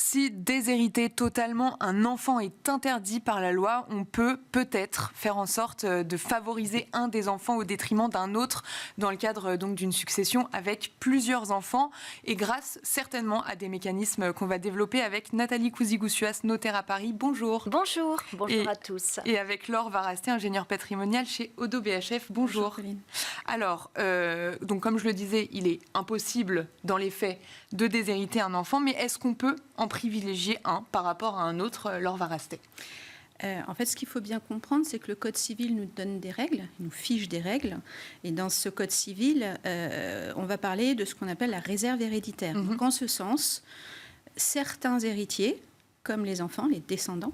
Si déshériter totalement un enfant est interdit par la loi, on peut peut-être faire en sorte de favoriser un des enfants au détriment d'un autre dans le cadre donc d'une succession avec plusieurs enfants et grâce certainement à des mécanismes qu'on va développer avec Nathalie Cousy-Goussuas, notaire à Paris. Bonjour. Bonjour à tous. Et avec Laure Varasté, ingénieure patrimoniale chez Odo BHF. Bonjour. Alors, donc comme je le disais, il est impossible dans les faits de déshériter un enfant, mais est-ce qu'on peut en privilégier un par rapport à un autre, Laure Varasté? En fait, ce qu'il faut bien comprendre, c'est que le Code civil nous donne des règles, il nous fiche des règles. Et dans ce Code civil, on va parler de ce qu'on appelle la réserve héréditaire. Donc, en ce sens, certains héritiers, comme les enfants, les descendants,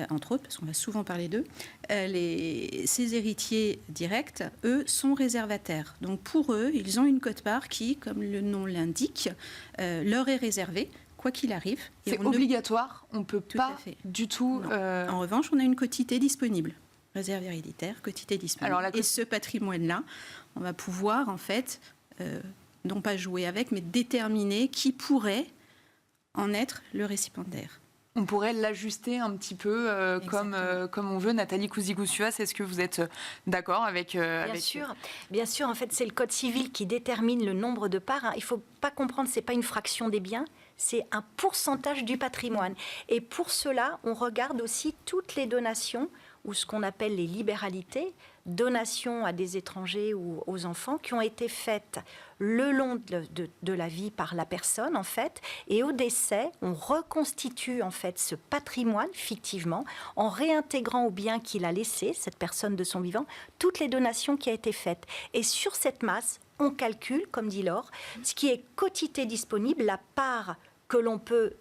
entre autres, parce qu'on va souvent parler d'eux, ces héritiers directs, eux, sont réservataires. Donc, pour eux, ils ont une quote-part qui, comme le nom l'indique, leur est réservée. Quoi qu'il arrive. C'est obligatoire, on ne peut pas du tout... En revanche, on a une quotité disponible. Réserve héréditaire, quotité disponible. Alors, et ce patrimoine-là, on va pouvoir, en fait, non pas jouer avec, mais déterminer qui pourrait en être le récipiendaire. On pourrait l'ajuster un petit peu comme on veut. Nathalie Cousy-Goussuas, est-ce que vous êtes d'accord avec... Bien sûr, en fait, c'est le Code civil qui détermine le nombre de parts. Il ne faut pas comprendre, ce n'est pas une fraction des biens, c'est un pourcentage du patrimoine. Et pour cela, on regarde aussi toutes les donations, ou ce qu'on appelle les libéralités, donations à des étrangers ou aux enfants, qui ont été faites le long de la vie par la personne, en fait. Et au décès, on reconstitue, en fait, ce patrimoine, fictivement, en réintégrant au bien qu'il a laissé, cette personne de son vivant, toutes les donations qui ont été faites. Et sur cette masse, on calcule, comme dit Laure, ce qui est quotité disponible, la part que l'on peut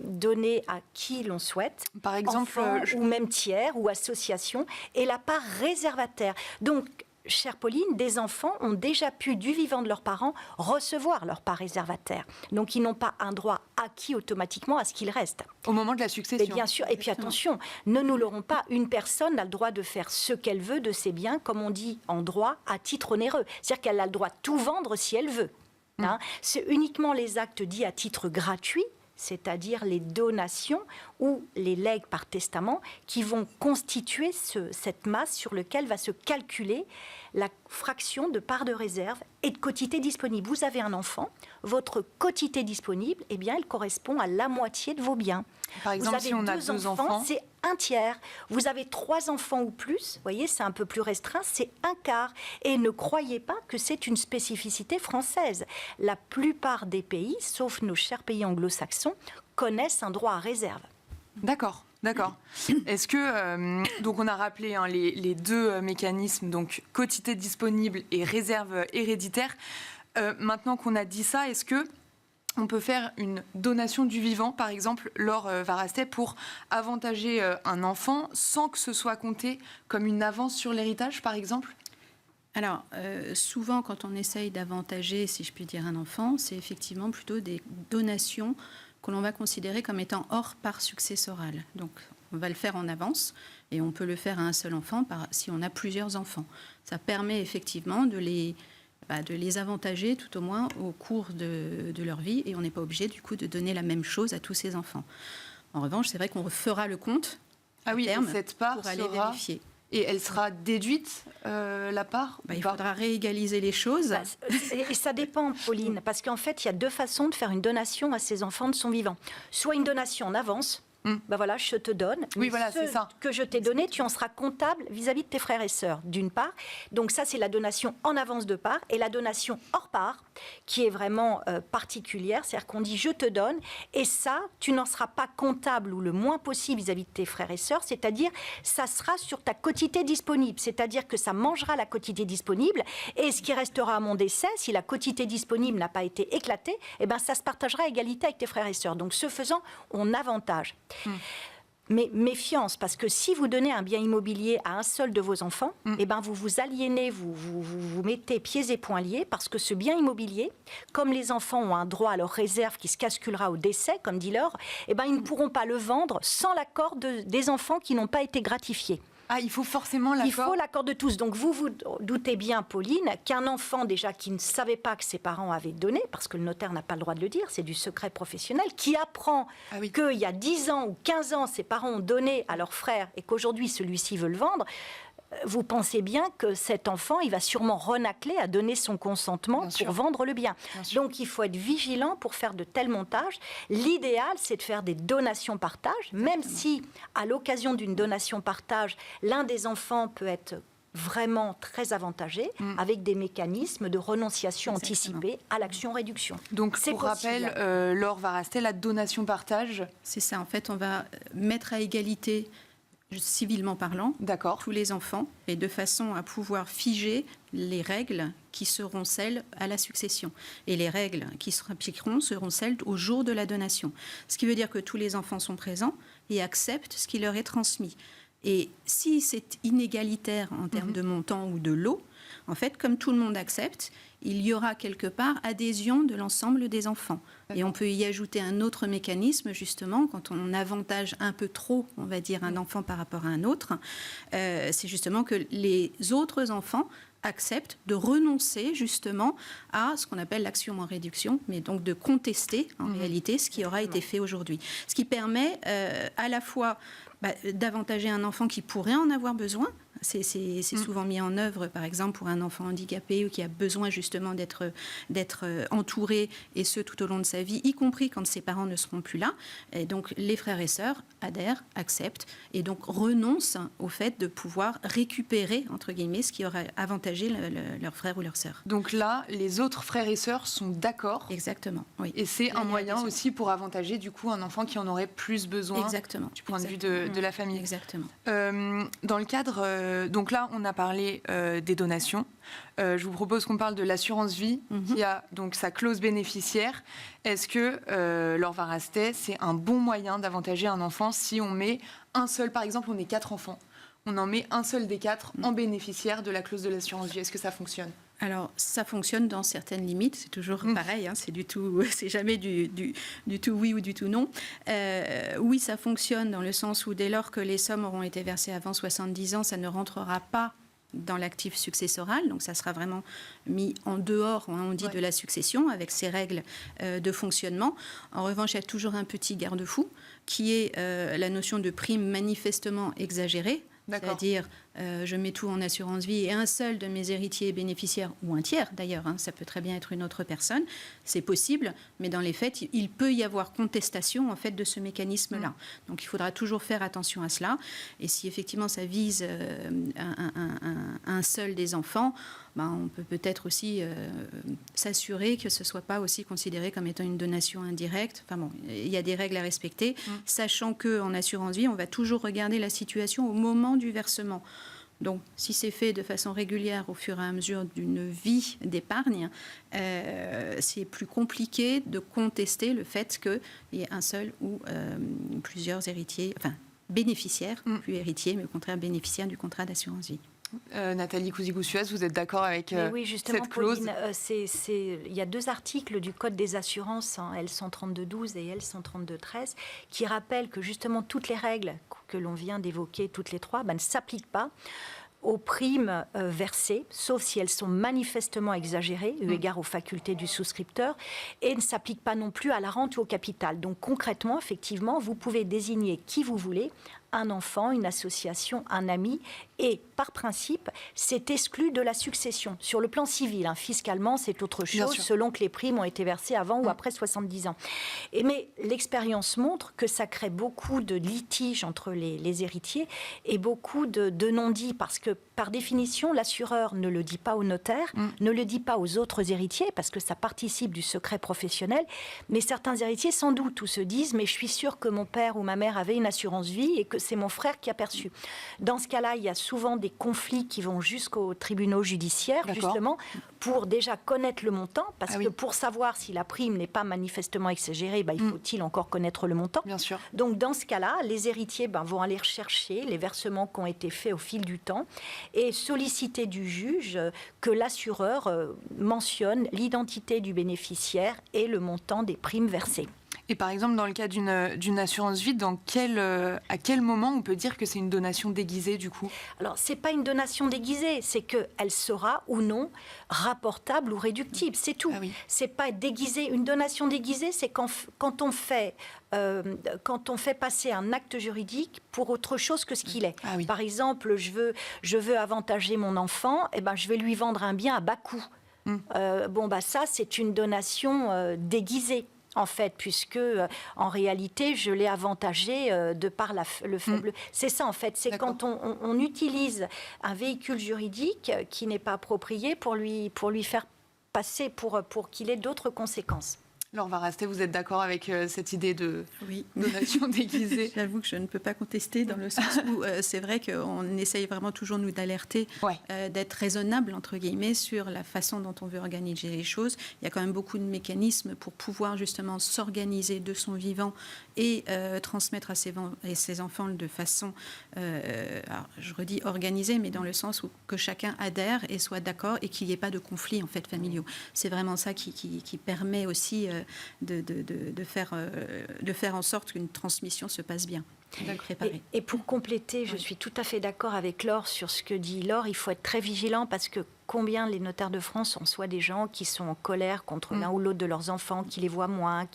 donner à qui l'on souhaite, par exemple, ou même tiers ou association, et la part réservataire. Donc, chère Pauline, des enfants ont déjà pu, du vivant de leurs parents, recevoir leur part réservataire. Donc, ils n'ont pas un droit acquis automatiquement à ce qu'il reste. Au moment de la succession. Et bien sûr, et puis attention, ne nous l'aurons pas, une personne a le droit de faire ce qu'elle veut de ses biens, comme on dit en droit, à titre onéreux. C'est-à-dire qu'elle a le droit de tout vendre si elle veut. C'est uniquement les actes dits à titre gratuit, c'est-à-dire les donations ou les legs par testament, qui vont constituer cette masse sur laquelle va se calculer la fraction de part de réserve et de quotité disponible. Vous avez un enfant, votre quotité disponible, eh bien, elle correspond à la moitié de vos biens. Par exemple, si on a deux enfants, c'est un tiers. Vous avez 3 enfants ou plus, vous voyez, c'est un peu plus restreint, c'est un quart. Et ne croyez pas que c'est une spécificité française. La plupart des pays, sauf nos chers pays anglo-saxons, connaissent un droit à réserve. D'accord. Est-ce que, donc on a rappelé les deux mécanismes, donc quotité disponible et réserve héréditaire. Maintenant qu'on a dit ça, est-ce que on peut faire une donation du vivant, par exemple, Laure Varasté, pour avantager un enfant sans que ce soit compté comme une avance sur l'héritage, par exemple ? Alors, souvent, quand on essaye d'avantager, si je puis dire, un enfant, c'est effectivement plutôt des donations que l'on va considérer comme étant hors part successorale. Donc, on va le faire en avance et on peut le faire à un seul enfant si on a plusieurs enfants. Ça permet effectivement de les avantager tout au moins au cours de leur vie et on n'est pas obligé du coup de donner la même chose à tous ces enfants. En revanche, c'est vrai qu'on fera le compte à terme cette part pour aller vérifier. Et elle sera déduite, la part Il faudra réégaliser les choses. Et ça dépend, Pauline, parce qu'en fait, il y a 2 façons de faire une donation à ses enfants de son vivant. Soit une donation en avance, voilà, je te donne. Oui, voilà, c'est ça. Que je t'ai donné, tu en seras comptable vis-à-vis de tes frères et sœurs, d'une part. Donc ça, c'est la donation en avance de part. Et la donation hors part, qui est vraiment particulière, c'est-à-dire qu'on dit je te donne, et ça, tu n'en seras pas comptable ou le moins possible vis-à-vis de tes frères et sœurs, c'est-à-dire ça sera sur ta quotité disponible, c'est-à-dire que ça mangera la quotité disponible, et ce qui restera à mon décès, si la quotité disponible n'a pas été éclatée, eh ben ça se partagera à égalité avec tes frères et sœurs. Donc ce faisant, on avantage. Mais méfiance, parce que si vous donnez un bien immobilier à un seul de vos enfants, eh ben vous vous aliénez, vous mettez pieds et poings liés, parce que ce bien immobilier, comme les enfants ont un droit à leur réserve qui se calculera au décès, comme dit Laure, eh ben ils ne pourront pas le vendre sans l'accord des enfants qui n'ont pas été gratifiés. Ah, il faut forcément l'accord. Il faut l'accord de tous. Donc vous vous doutez bien, Pauline, qu'un enfant déjà qui ne savait pas que ses parents avaient donné, parce que le notaire n'a pas le droit de le dire, c'est du secret professionnel, qui apprend qu'il y a 10 ans ou 15 ans, ses parents ont donné à leur frère et qu'aujourd'hui celui-ci veut le vendre, vous pensez bien que cet enfant, il va sûrement renâcler à donner son consentement pour vendre le bien. Donc, il faut être vigilant pour faire de tels montages. L'idéal, c'est de faire des donations-partage, même si, à l'occasion d'une donation-partage, l'un des enfants peut être vraiment très avantagé avec des mécanismes de renonciation anticipée à l'action-réduction. Donc, pour rappel, Laure Varastet, la donation-partage... C'est ça, en fait, on va mettre à égalité... civilement parlant, tous les enfants, et de façon à pouvoir figer les règles qui seront celles à la succession. Et les règles qui s'appliqueront seront celles au jour de la donation. Ce qui veut dire que tous les enfants sont présents et acceptent ce qui leur est transmis. Et si c'est inégalitaire en termes de montant ou de lot, en fait, comme tout le monde accepte, il y aura quelque part adhésion de l'ensemble des enfants. Et on peut y ajouter un autre mécanisme, justement, quand on avantage un peu trop, on va dire, un enfant par rapport à un autre, c'est justement que les autres enfants acceptent de renoncer justement à ce qu'on appelle l'action en réduction, mais donc de contester en réalité ce qui aura été fait aujourd'hui. Ce qui permet à la fois d'avantager un enfant qui pourrait en avoir besoin. C'est souvent mis en œuvre, par exemple, pour un enfant handicapé ou qui a besoin justement d'être entouré, et ce tout au long de sa vie, y compris quand ses parents ne seront plus là. Et donc, les frères et sœurs adhèrent, acceptent, et donc renoncent au fait de pouvoir récupérer, entre guillemets, ce qui aurait avantagé leur frère ou leur sœur. Donc là, les autres frères et sœurs sont d'accord. Exactement, oui. Et c'est un moyen aussi pour avantager, du coup, un enfant qui en aurait plus besoin. Exactement. Du point de vue de la famille. Exactement. Dans le cadre... donc là, on a parlé des donations. Je vous propose qu'on parle de l'assurance vie, qui a donc sa clause bénéficiaire. Est-ce que, Laure Varastet, c'est un bon moyen d'avantager un enfant si on met un seul, par exemple, on est 4 enfants, on en met un seul des 4 en bénéficiaire de la clause de l'assurance vie. Est-ce que ça fonctionne ? Alors, ça fonctionne dans certaines limites. C'est toujours pareil. C'est jamais du tout oui ou du tout non. Oui, ça fonctionne dans le sens où dès lors que les sommes auront été versées avant 70 ans, ça ne rentrera pas dans l'actif successoral. Donc, ça sera vraiment mis en dehors, on dit, de la succession, avec ses règles de fonctionnement. En revanche, il y a toujours un petit garde-fou, qui est la notion de prime manifestement exagérée. C'est-à-dire, je mets tout en assurance vie et un seul de mes héritiers bénéficiaires, ou un tiers d'ailleurs, ça peut très bien être une autre personne, c'est possible, mais dans les faits, il peut y avoir contestation en fait de ce mécanisme-là. Donc il faudra toujours faire attention à cela. Et si effectivement ça vise un seul des enfants, on peut peut-être aussi s'assurer que ce ne soit pas aussi considéré comme étant une donation indirecte. Enfin bon, il y a des règles à respecter, sachant qu'en assurance vie, on va toujours regarder la situation au moment du versement. Donc, si c'est fait de façon régulière au fur et à mesure d'une vie d'épargne, c'est plus compliqué de contester le fait qu'il y ait un seul ou plusieurs héritiers, enfin bénéficiaires, plus héritiers, mais au contraire bénéficiaires du contrat d'assurance vie. Nathalie Cousy-Goussuez, vous êtes d'accord avec oui, justement, cette clause ? Pauline, il y a 2 articles du Code des assurances, L132.12 et L132.13, qui rappellent que justement toutes les règles que l'on vient d'évoquer, toutes les 3, ne s'appliquent pas aux primes versées, sauf si elles sont manifestement exagérées, eu égard aux facultés du souscripteur, et ne s'appliquent pas non plus à la rente ou au capital. Donc concrètement, effectivement, vous pouvez désigner qui vous voulez, un enfant, une association, un ami, et par principe, c'est exclu de la succession. Sur le plan civil, fiscalement, c'est autre chose, selon que les primes ont été versées avant ou après 70 ans. Mais l'expérience montre que ça crée beaucoup de litiges entre les héritiers et beaucoup de non-dits, parce que par définition, l'assureur ne le dit pas au notaire, ne le dit pas aux autres héritiers, parce que ça participe du secret professionnel, mais certains héritiers sans doute ou se disent « mais je suis sûr que mon père ou ma mère avait une assurance vie et que c'est mon frère qui a perçu ». Dans ce cas-là, il y a souvent des conflits qui vont jusqu'aux tribunaux judiciaires, justement, pour déjà connaître le montant, parce que pour savoir si la prime n'est pas manifestement exagérée, il faut-il encore connaître le montant. Bien sûr. Donc dans ce cas-là, les héritiers vont aller rechercher les versements qui ont été faits au fil du temps et solliciter du juge que l'assureur mentionne l'identité du bénéficiaire et le montant des primes versées. Et par exemple, dans le cas d'une assurance vie, à quel moment on peut dire que c'est une donation déguisée du coup? Alors, ce n'est pas une donation déguisée, c'est qu'elle sera ou non rapportable ou réductible, c'est tout. Ah oui. C'est pas déguisé. Une donation déguisée, c'est quand on fait passer un acte juridique pour autre chose que ce qu'il est. Ah oui. Par exemple, je veux avantager mon enfant, eh ben, je vais lui vendre un bien à bas coût. Ça, c'est une donation déguisée. En fait, puisque en réalité, je l'ai avantagé de par le faible. C'est ça, en fait. C'est quand on utilise un véhicule juridique qui n'est pas approprié pour lui faire passer, pour qu'il ait d'autres conséquences. Laure Varasté, vous êtes d'accord avec cette idée de Oui. donation déguisée? J'avoue que je ne peux pas contester dans le sens où c'est vrai qu'on essaye vraiment toujours, nous, d'alerter, d'être raisonnable, entre guillemets, sur la façon dont on veut organiser les choses. Il y a quand même beaucoup de mécanismes pour pouvoir justement s'organiser de son vivant et transmettre à ses enfants de façon, alors, je redis organisée, mais dans le sens où que chacun adhère et soit d'accord et qu'il n'y ait pas de conflits en fait, familiaux. C'est vraiment ça qui permet aussi de faire en sorte qu'une transmission se passe bien. Et pour compléter, je suis tout à fait d'accord avec Laure sur ce que dit Laure. Il faut être très vigilant parce que combien les notaires de France ont soit des gens qui sont en colère contre l'un ou l'autre de leurs enfants, qui les voient moins,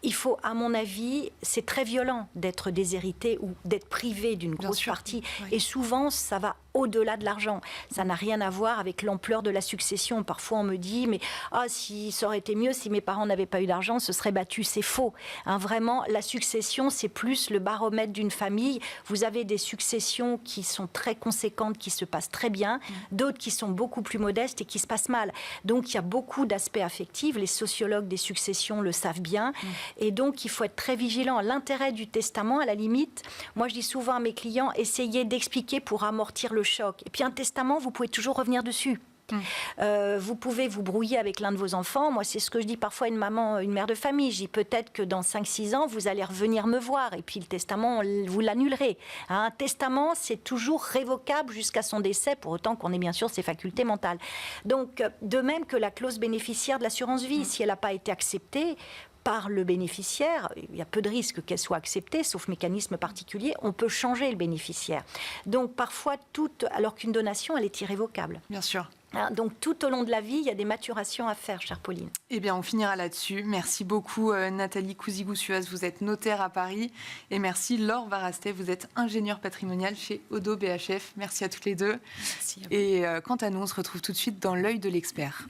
il faut, à mon avis, c'est très violent d'être déshérité ou d'être privé d'une grosse partie. Oui. Et souvent, ça va au-delà de l'argent. Ça n'a rien à voir avec l'ampleur de la succession. Parfois, on me dit, mais si ça aurait été mieux, si mes parents n'avaient pas eu d'argent, se seraient battus. C'est faux. Vraiment, la succession, c'est plus le baromètre d'une famille. Vous avez des successions qui sont très conséquentes, qui se passent très bien, d'autres qui sont beaucoup plus modestes et qui se passent mal. Donc, il y a beaucoup d'aspects affectifs. Les sociologues des successions le savent bien. Et donc, il faut être très vigilant. L'intérêt du testament, à la limite, moi, je dis souvent à mes clients, essayez d'expliquer pour amortir le choc. Et puis, un testament, vous pouvez toujours revenir dessus. Vous pouvez vous brouiller avec l'un de vos enfants. Moi, c'est ce que je dis parfois à une mère de famille. Je dis peut-être que dans 5-6 ans, vous allez revenir me voir. Et puis, le testament, vous l'annulerez. Un testament, c'est toujours révocable jusqu'à son décès, pour autant qu'on ait bien sûr ses facultés mentales. Donc, de même que la clause bénéficiaire de l'assurance vie, si elle n'a pas été acceptée par le bénéficiaire, il y a peu de risques qu'elle soit acceptée, sauf mécanisme particulier, on peut changer le bénéficiaire. Donc parfois, alors qu'une donation, elle est irrévocable. Bien sûr. Donc tout au long de la vie, il y a des maturations à faire, chère Pauline. Eh bien, on finira là-dessus. Merci beaucoup Nathalie Couzigou-Suez, vous êtes notaire à Paris. Et merci Laure Varasté, vous êtes ingénieure patrimoniale chez Odo BHF. Merci à toutes les deux. Merci à vous. Et quant à nous, on se retrouve tout de suite dans l'œil de l'expert.